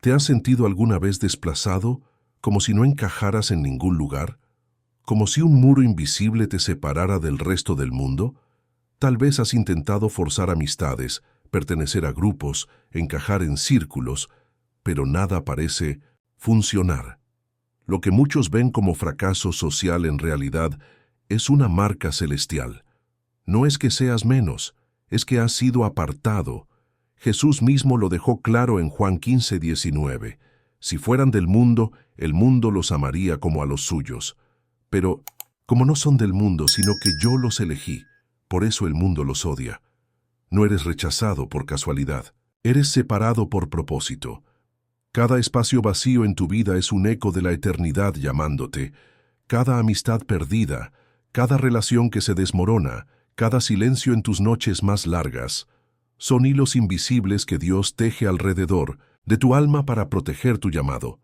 ¿Te has sentido alguna vez desplazado, como si no encajaras en ningún lugar? ¿Como si un muro invisible te separara del resto del mundo? Tal vez has intentado forzar amistades, pertenecer a grupos, encajar en círculos, pero nada parece funcionar. Lo que muchos ven como fracaso social en realidad es una marca celestial. No es que seas menos, es que has sido apartado. Jesús mismo lo dejó claro en Juan 15:19. Si fueran del mundo, el mundo los amaría como a los suyos. Pero, como no son del mundo, sino que yo los elegí, por eso el mundo los odia. No eres rechazado por casualidad, eres separado por propósito. Cada espacio vacío en tu vida es un eco de la eternidad llamándote. Cada amistad perdida, cada relación que se desmorona, cada silencio en tus noches más largas, son hilos invisibles que Dios teje alrededor de tu alma para proteger tu llamado.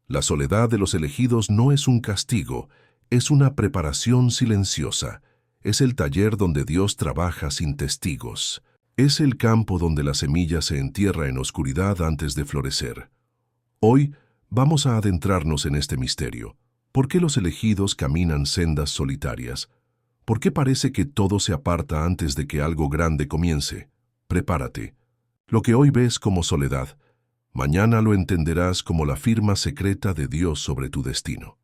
La soledad de los elegidos no es un castigo, es una preparación silenciosa. Es el taller donde Dios trabaja sin testigos. Es el campo donde la semilla se entierra en oscuridad antes de florecer. Hoy vamos a adentrarnos en este misterio. ¿Por qué los elegidos caminan sendas solitarias? ¿Por qué parece que todo se aparta antes de que algo grande comience? Prepárate. Lo que hoy ves como soledad, mañana lo entenderás como la firma secreta de Dios sobre tu destino.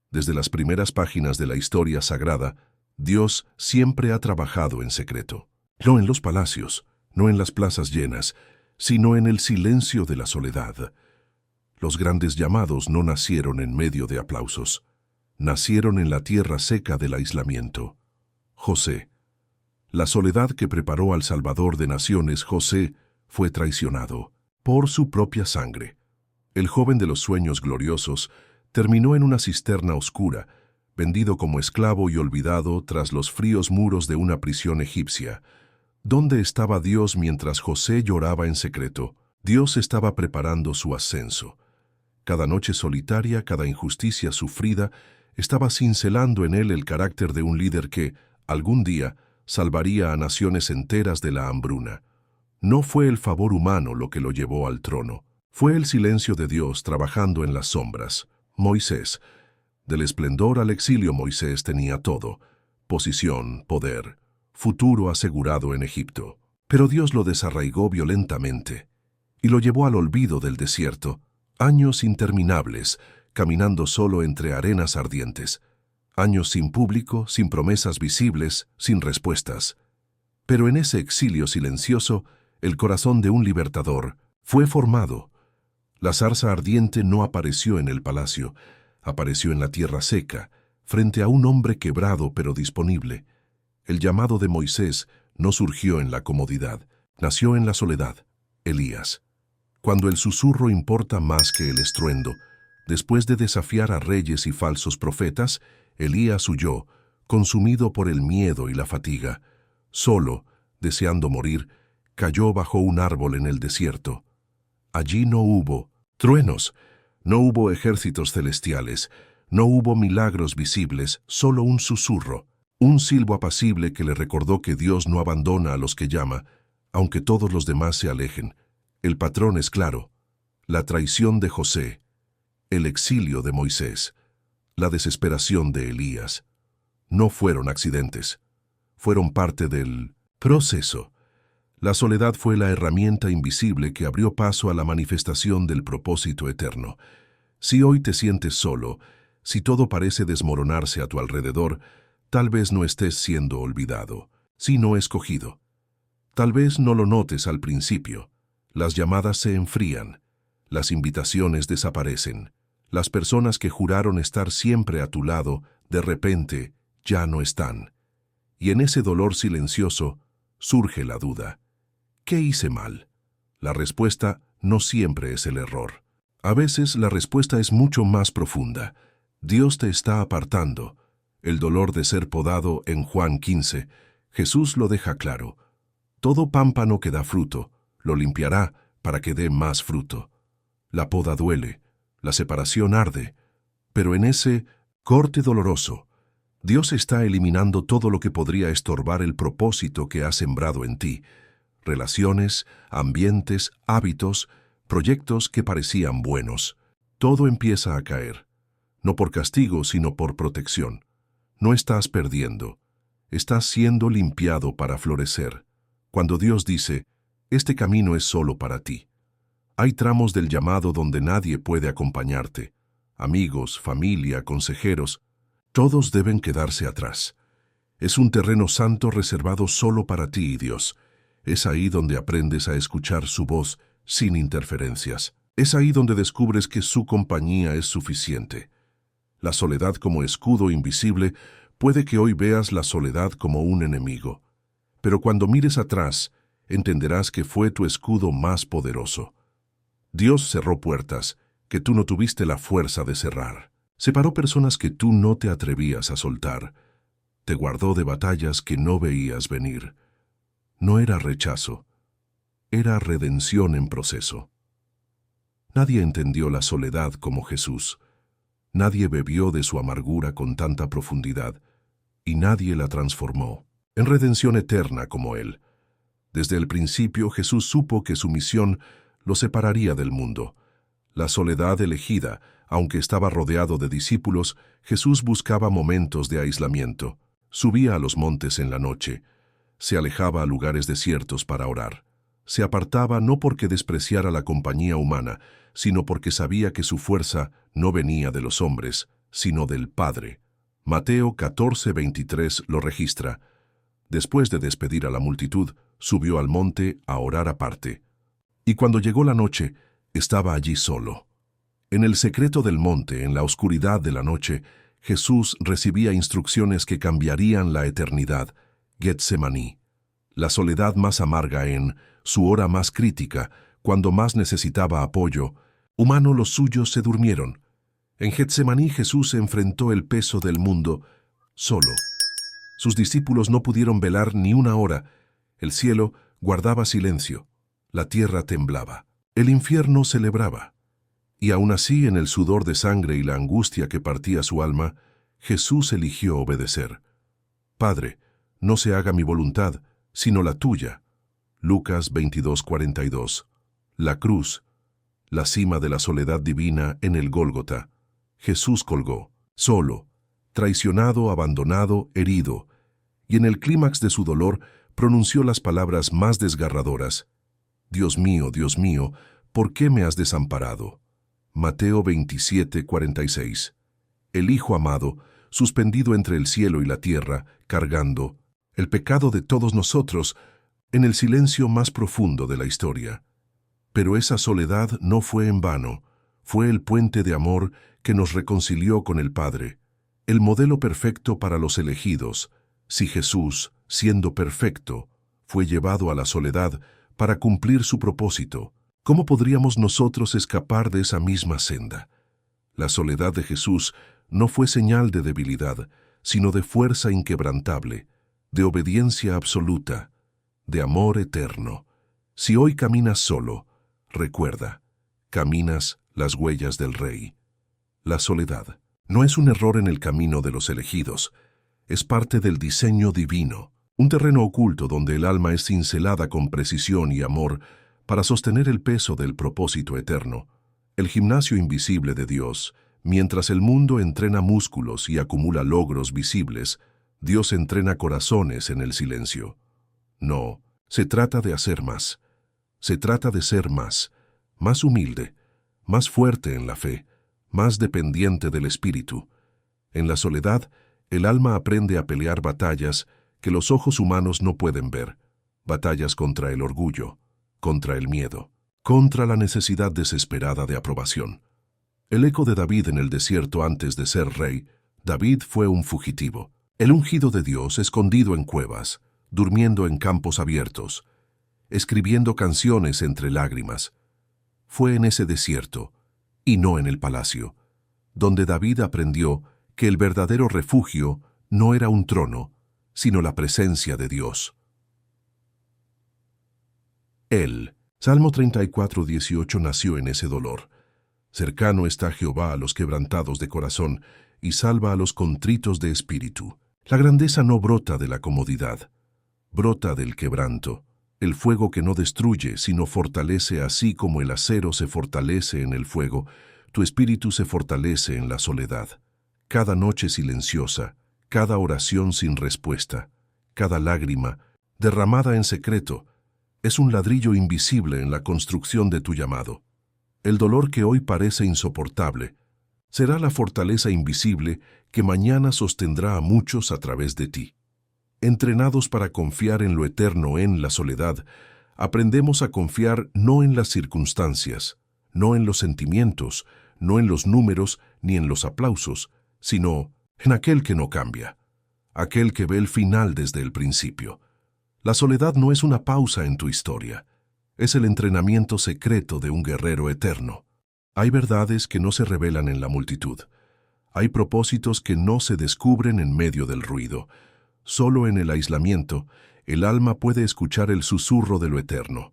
Desde las primeras páginas de la historia sagrada, Dios siempre ha trabajado en secreto. No en los palacios, no en las plazas llenas, sino en el silencio de la soledad. Los grandes llamados no nacieron en medio de aplausos. Nacieron en la tierra seca del aislamiento. José. La soledad que preparó al Salvador de naciones, José, fue traicionado por su propia sangre. El joven de los sueños gloriosos terminó en una cisterna oscura, vendido como esclavo y olvidado tras los fríos muros de una prisión egipcia. ¿Dónde estaba Dios mientras José lloraba en secreto? Dios estaba preparando su ascenso. Cada noche solitaria, cada injusticia sufrida, estaba cincelando en él el carácter de un líder que, algún día, salvaría a naciones enteras de la hambruna. No fue el favor humano lo que lo llevó al trono. Fue el silencio de Dios trabajando en las sombras. Moisés. Del esplendor al exilio Moisés tenía todo: posición, poder, futuro asegurado en Egipto. Pero Dios lo desarraigó violentamente y lo llevó al olvido del desierto, años interminables, caminando solo entre arenas ardientes, años sin público, sin promesas visibles, sin respuestas. Pero en ese exilio silencioso, el corazón de un libertador fue formado. La zarza ardiente no apareció en el palacio, apareció en la tierra seca, frente a un hombre quebrado pero disponible. El llamado de Moisés no surgió en la comodidad, nació en la soledad. Elías. Cuando el susurro importa más que el estruendo, después de desafiar a reyes y falsos profetas, Elías huyó, consumido por el miedo y la fatiga. Solo, deseando morir, cayó bajo un árbol en el desierto. Allí no hubo truenos, no hubo ejércitos celestiales, no hubo milagros visibles, solo un susurro, un silbo apacible que le recordó que Dios no abandona a los que llama, aunque todos los demás se alejen. El patrón es claro: la traición de José, el exilio de Moisés, la desesperación de Elías. No fueron accidentes, fueron parte del proceso. La soledad fue la herramienta invisible que abrió paso a la manifestación del propósito eterno. Si hoy te sientes solo, si todo parece desmoronarse a tu alrededor, tal vez no estés siendo olvidado, sino escogido. Tal vez no lo notes al principio. Las llamadas se enfrían, las invitaciones desaparecen. Las personas que juraron estar siempre a tu lado, de repente, ya no están. Y en ese dolor silencioso surge la duda. ¿Qué hice mal? La respuesta no siempre es el error. A veces la respuesta es mucho más profunda. Dios te está apartando. El dolor de ser podado en Juan 15, Jesús lo deja claro. Todo pámpano que da fruto, lo limpiará para que dé más fruto. La poda duele, la separación arde, pero en ese corte doloroso, Dios está eliminando todo lo que podría estorbar el propósito que ha sembrado en ti. Relaciones, ambientes, hábitos, proyectos que parecían buenos. Todo empieza a caer, no por castigo, sino por protección. No estás perdiendo, estás siendo limpiado para florecer. Cuando Dios dice, este camino es solo para ti. Hay tramos del llamado donde nadie puede acompañarte. Amigos, familia, consejeros, todos deben quedarse atrás. Es un terreno santo reservado solo para ti y Dios. Es ahí donde aprendes a escuchar su voz sin interferencias. Es ahí donde descubres que su compañía es suficiente. La soledad como escudo invisible, puede que hoy veas la soledad como un enemigo. Pero cuando mires atrás, entenderás que fue tu escudo más poderoso. Dios cerró puertas que tú no tuviste la fuerza de cerrar. Separó personas que tú no te atrevías a soltar. Te guardó de batallas que no veías venir. No era rechazo, era redención en proceso. Nadie entendió la soledad como Jesús. Nadie bebió de su amargura con tanta profundidad, y nadie la transformó en redención eterna como Él. Desde el principio Jesús supo que su misión lo separaría del mundo. La soledad elegida, aunque estaba rodeado de discípulos, Jesús buscaba momentos de aislamiento. Subía a los montes en la noche, se alejaba a lugares desiertos para orar. Se apartaba no porque despreciara la compañía humana, sino porque sabía que su fuerza no venía de los hombres, sino del Padre. Mateo 14:23 lo registra. Después de despedir a la multitud, subió al monte a orar aparte. Y cuando llegó la noche, estaba allí solo. En el secreto del monte, en la oscuridad de la noche, Jesús recibía instrucciones que cambiarían la eternidad. Getsemaní, la soledad más amarga en su hora más crítica, cuando más necesitaba apoyo, humano los suyos se durmieron. En Getsemaní Jesús enfrentó el peso del mundo solo. Sus discípulos no pudieron velar ni una hora. El cielo guardaba silencio. La tierra temblaba. El infierno celebraba. Y aún así, en el sudor de sangre y la angustia que partía su alma, Jesús eligió obedecer. Padre, no se haga mi voluntad, sino la tuya. Lucas 22:42. La cruz, la cima de la soledad divina en el Gólgota. Jesús colgó, solo, traicionado, abandonado, herido, y en el clímax de su dolor pronunció las palabras más desgarradoras. Dios mío, ¿por qué me has desamparado? Mateo 27:46. El Hijo amado, suspendido entre el cielo y la tierra, cargando el pecado de todos nosotros en el silencio más profundo de la historia. Pero esa soledad no fue en vano, fue el puente de amor que nos reconcilió con el Padre, el modelo perfecto para los elegidos. Si Jesús, siendo perfecto, fue llevado a la soledad para cumplir su propósito, ¿cómo podríamos nosotros escapar de esa misma senda? La soledad de Jesús no fue señal de debilidad, sino de fuerza inquebrantable, de obediencia absoluta, de amor eterno. Si hoy caminas solo, recuerda, caminas las huellas del Rey. La soledad no es un error en el camino de los elegidos, es parte del diseño divino, un terreno oculto donde el alma es cincelada con precisión y amor para sostener el peso del propósito eterno. El gimnasio invisible de Dios, mientras el mundo entrena músculos y acumula logros visibles, Dios entrena corazones en el silencio. No, se trata de hacer más. Se trata de ser más humilde, más fuerte en la fe, más dependiente del Espíritu. En la soledad, el alma aprende a pelear batallas que los ojos humanos no pueden ver, batallas contra el orgullo, contra el miedo, contra la necesidad desesperada de aprobación. El eco de David en el desierto antes de ser rey, David fue un fugitivo, el ungido de Dios escondido en cuevas, durmiendo en campos abiertos, escribiendo canciones entre lágrimas. Fue en ese desierto, y no en el palacio, donde David aprendió que el verdadero refugio no era un trono, sino la presencia de Dios. Él, Salmo 34:18, nació en ese dolor. Cercano está Jehová a los quebrantados de corazón y salva a los contritos de espíritu. La grandeza no brota de la comodidad, brota del quebranto. el fuego que no destruye, sino fortalece, así como el acero se fortalece en el fuego, tu espíritu se fortalece en la soledad. Cada noche silenciosa, cada oración sin respuesta, cada lágrima, derramada en secreto, es un ladrillo invisible en la construcción de tu llamado. El dolor que hoy parece insoportable será la fortaleza invisible que mañana sostendrá a muchos a través de ti. Entrenados para confiar en lo eterno en la soledad, aprendemos a confiar no en las circunstancias, no en los sentimientos, no en los números ni en los aplausos, sino en aquel que no cambia, aquel que ve el final desde el principio. La soledad no es una pausa en tu historia, es el entrenamiento secreto de un guerrero eterno. Hay verdades que no se revelan en la multitud. Hay propósitos que no se descubren en medio del ruido. Solo en el aislamiento, el alma puede escuchar el susurro de lo eterno,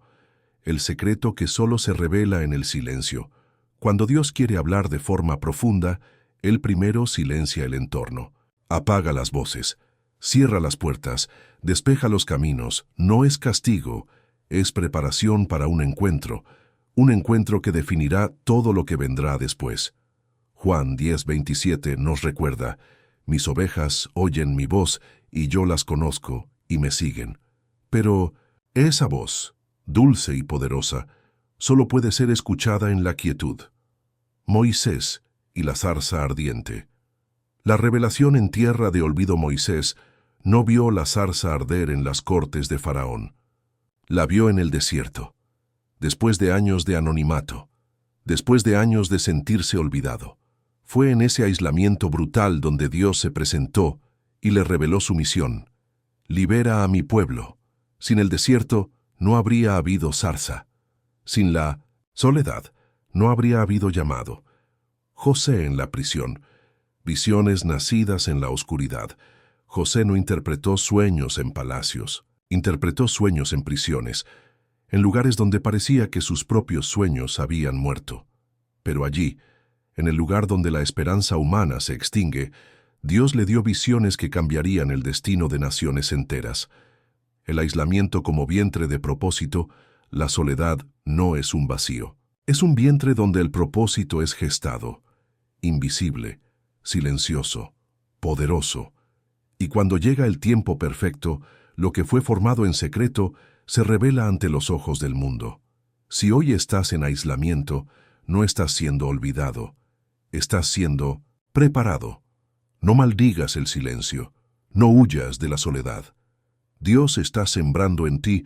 el secreto que solo se revela en el silencio. Cuando Dios quiere hablar de forma profunda, Él primero silencia el entorno, apaga las voces, cierra las puertas, despeja los caminos. No es castigo, es preparación para un encuentro que definirá todo lo que vendrá después. Juan 10:27 nos recuerda: mis ovejas oyen mi voz, y yo las conozco, y me siguen. Pero esa voz, dulce y poderosa, solo puede ser escuchada en la quietud. Moisés y la zarza ardiente. La revelación en tierra de olvido. Moisés no vio la zarza arder en las cortes de Faraón. La vio en el desierto, después de años de anonimato, después de años de sentirse olvidado. Fue en ese aislamiento brutal donde Dios se presentó y le reveló su misión: libera a mi pueblo. Sin el desierto no habría habido zarza. Sin la soledad no habría habido llamado. José en la prisión. Visiones nacidas en la oscuridad. José no interpretó sueños en palacios, interpretó sueños en prisiones, en lugares donde parecía que sus propios sueños habían muerto. Pero allí, en el lugar donde la esperanza humana se extingue, Dios le dio visiones que cambiarían el destino de naciones enteras. El aislamiento como vientre de propósito. La soledad no es un vacío. Es un vientre donde el propósito es gestado, invisible, silencioso, poderoso. Y cuando llega el tiempo perfecto, lo que fue formado en secreto se revela ante los ojos del mundo. Si hoy estás en aislamiento, no estás siendo olvidado, estás siendo preparado. No maldigas el silencio, no huyas de la soledad. Dios está sembrando en ti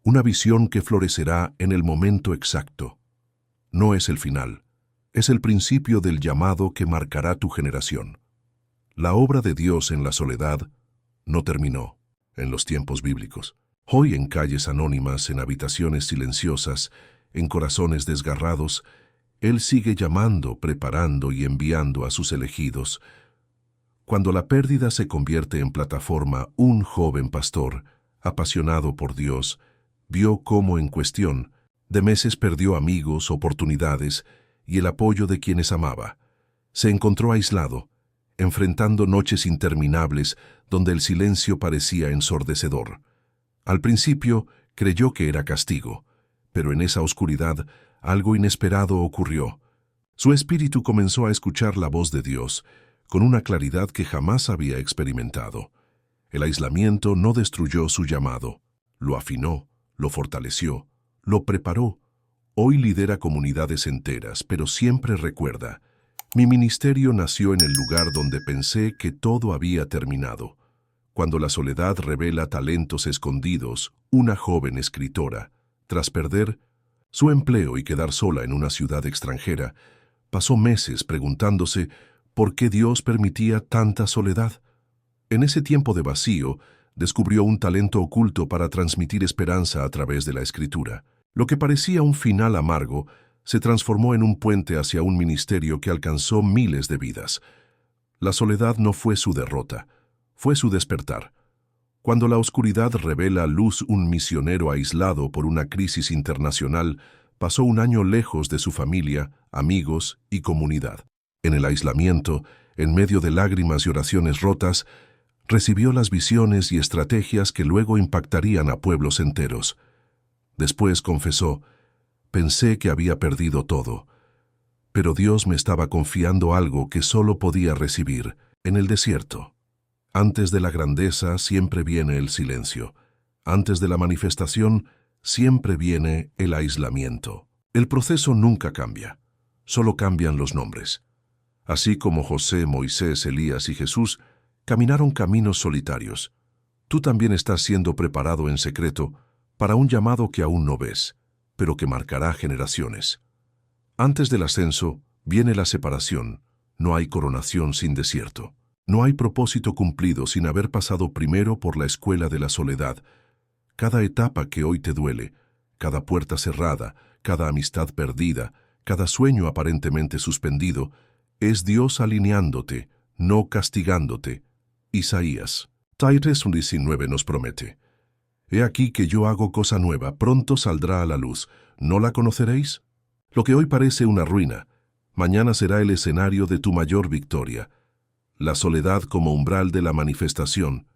una visión que florecerá en el momento exacto. No es el final, es el principio del llamado que marcará tu generación. La obra de Dios en la soledad no terminó en los tiempos bíblicos. Hoy, en calles anónimas, en habitaciones silenciosas, en corazones desgarrados, Él sigue llamando, preparando y enviando a sus elegidos. Cuando la pérdida se convierte en plataforma, un joven pastor, apasionado por Dios, vio cómo en cuestión de meses perdió amigos, oportunidades y el apoyo de quienes amaba. Se encontró aislado, enfrentando noches interminables donde el silencio parecía ensordecedor. Al principio creyó que era castigo, pero en esa oscuridad algo inesperado ocurrió. Su espíritu comenzó a escuchar la voz de Dios con una claridad que jamás había experimentado. El aislamiento no destruyó su llamado, lo afinó, lo fortaleció, lo preparó. Hoy lidera comunidades enteras, pero siempre recuerda: mi ministerio nació en el lugar donde pensé que todo había terminado. Cuando la soledad revela talentos escondidos, una joven escritora, tras perder su empleo y quedar sola en una ciudad extranjera, pasó meses preguntándose por qué Dios permitía tanta soledad. En ese tiempo de vacío, descubrió un talento oculto para transmitir esperanza a través de la escritura. Lo que parecía un final amargo se transformó en un puente hacia un ministerio que alcanzó miles de vidas. La soledad no fue su derrota, fue su despertar. Cuando la oscuridad revela luz, un misionero aislado por una crisis internacional pasó un año lejos de su familia, amigos y comunidad. En el aislamiento, en medio de lágrimas y oraciones rotas, recibió las visiones y estrategias que luego impactarían a pueblos enteros. Después confesó: pensé que había perdido todo, pero Dios me estaba confiando algo que solo podía recibir en el desierto. Antes de la grandeza siempre viene el silencio. Antes de la manifestación siempre viene el aislamiento. El proceso nunca cambia, solo cambian los nombres. Así como José, Moisés, Elías y Jesús caminaron caminos solitarios, tú también estás siendo preparado en secreto para un llamado que aún no ves, pero que marcará generaciones. Antes del ascenso viene la separación. No hay coronación sin desierto. No hay propósito cumplido sin haber pasado primero por la escuela de la soledad. Cada etapa que hoy te duele, cada puerta cerrada, cada amistad perdida, cada sueño aparentemente suspendido, es Dios alineándote, no castigándote. Isaías 3:19 nos promete: He aquí que yo hago cosa nueva, pronto saldrá a la luz. ¿No la conoceréis? Lo que hoy parece una ruina, mañana será el escenario de tu mayor victoria. La soledad como umbral de la manifestación.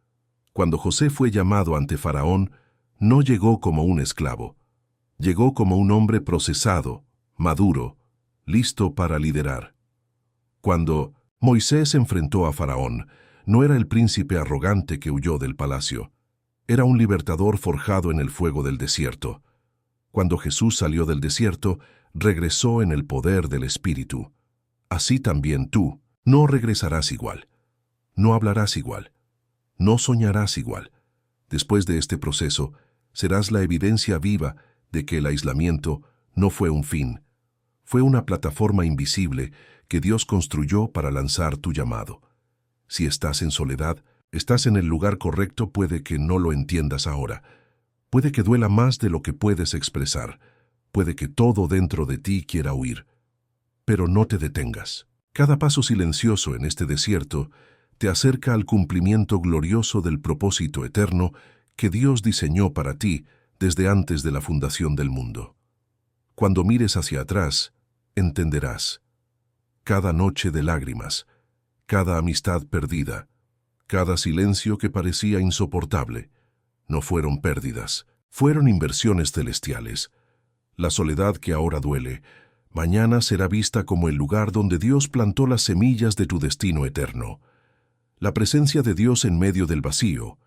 Cuando José fue llamado ante Faraón, no llegó como un esclavo. Llegó como un hombre procesado, maduro, listo para liderar. Cuando Moisés enfrentó a Faraón, no era el príncipe arrogante que huyó del palacio. Era un libertador forjado en el fuego del desierto. Cuando Jesús salió del desierto, regresó en el poder del Espíritu. Así también tú no regresarás igual. No hablarás igual. No soñarás igual. Después de este proceso, serás la evidencia viva de que el aislamiento no fue un fin. Fue una plataforma invisible que Dios construyó para lanzar tu llamado. Si estás en soledad, estás en el lugar correcto. Puede que no lo entiendas ahora. Puede que duela más de lo que puedes expresar. Puede que todo dentro de ti quiera huir. Pero no te detengas. Cada paso silencioso en este desierto te acerca al cumplimiento glorioso del propósito eterno que Dios diseñó para ti desde antes de la fundación del mundo. Cuando mires hacia atrás, entenderás. Cada noche de lágrimas, cada amistad perdida, cada silencio que parecía insoportable, no fueron pérdidas, fueron inversiones celestiales. La soledad que ahora duele, mañana será vista como el lugar donde Dios plantó las semillas de tu destino eterno. La presencia de Dios en medio del vacío,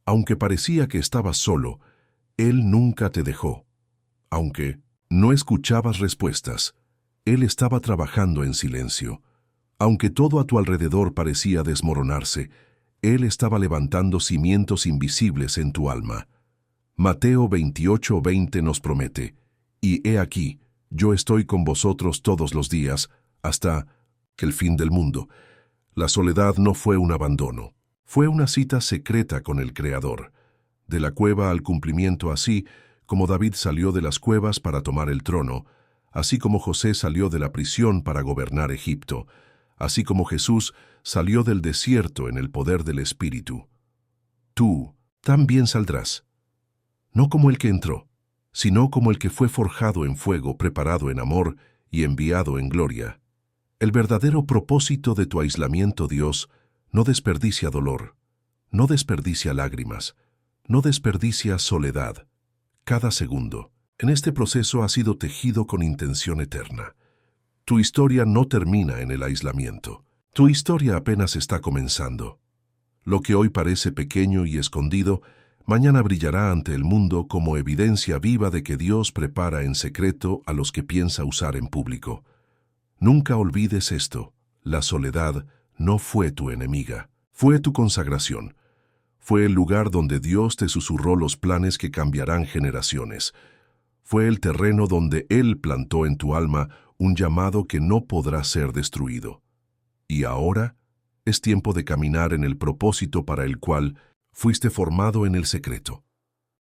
aunque parecía que estabas solo, Él nunca te dejó. Aunque no escuchabas respuestas, Él estaba trabajando en silencio. Aunque todo a tu alrededor parecía desmoronarse, Él estaba levantando cimientos invisibles en tu alma. Mateo 28:20 nos promete: Y he aquí, yo estoy con vosotros todos los días, hasta el fin del mundo. La soledad no fue un abandono, fue una cita secreta con el Creador. De la cueva al cumplimiento, así como David salió de las cuevas para tomar el trono, así como José salió de la prisión para gobernar Egipto, así como Jesús salió del desierto en el poder del Espíritu. Tú también saldrás, no como el que entró, sino como el que fue forjado en fuego, preparado en amor y enviado en gloria. El verdadero propósito de tu aislamiento, Dios, no desperdicia dolor, no desperdicia lágrimas, no desperdicia soledad. Cada segundo en este proceso ha sido tejido con intención eterna. Tu historia no termina en el aislamiento. Tu historia apenas está comenzando. Lo que hoy parece pequeño y escondido, mañana brillará ante el mundo como evidencia viva de que Dios prepara en secreto a los que piensa usar en público. Nunca olvides esto: la soledad no fue tu enemiga, fue tu consagración. Fue el lugar donde Dios te susurró los planes que cambiarán generaciones. Fue el terreno donde Él plantó en tu alma un llamado que no podrá ser destruido. Y ahora es tiempo de caminar en el propósito para el cual fuiste formado en el secreto.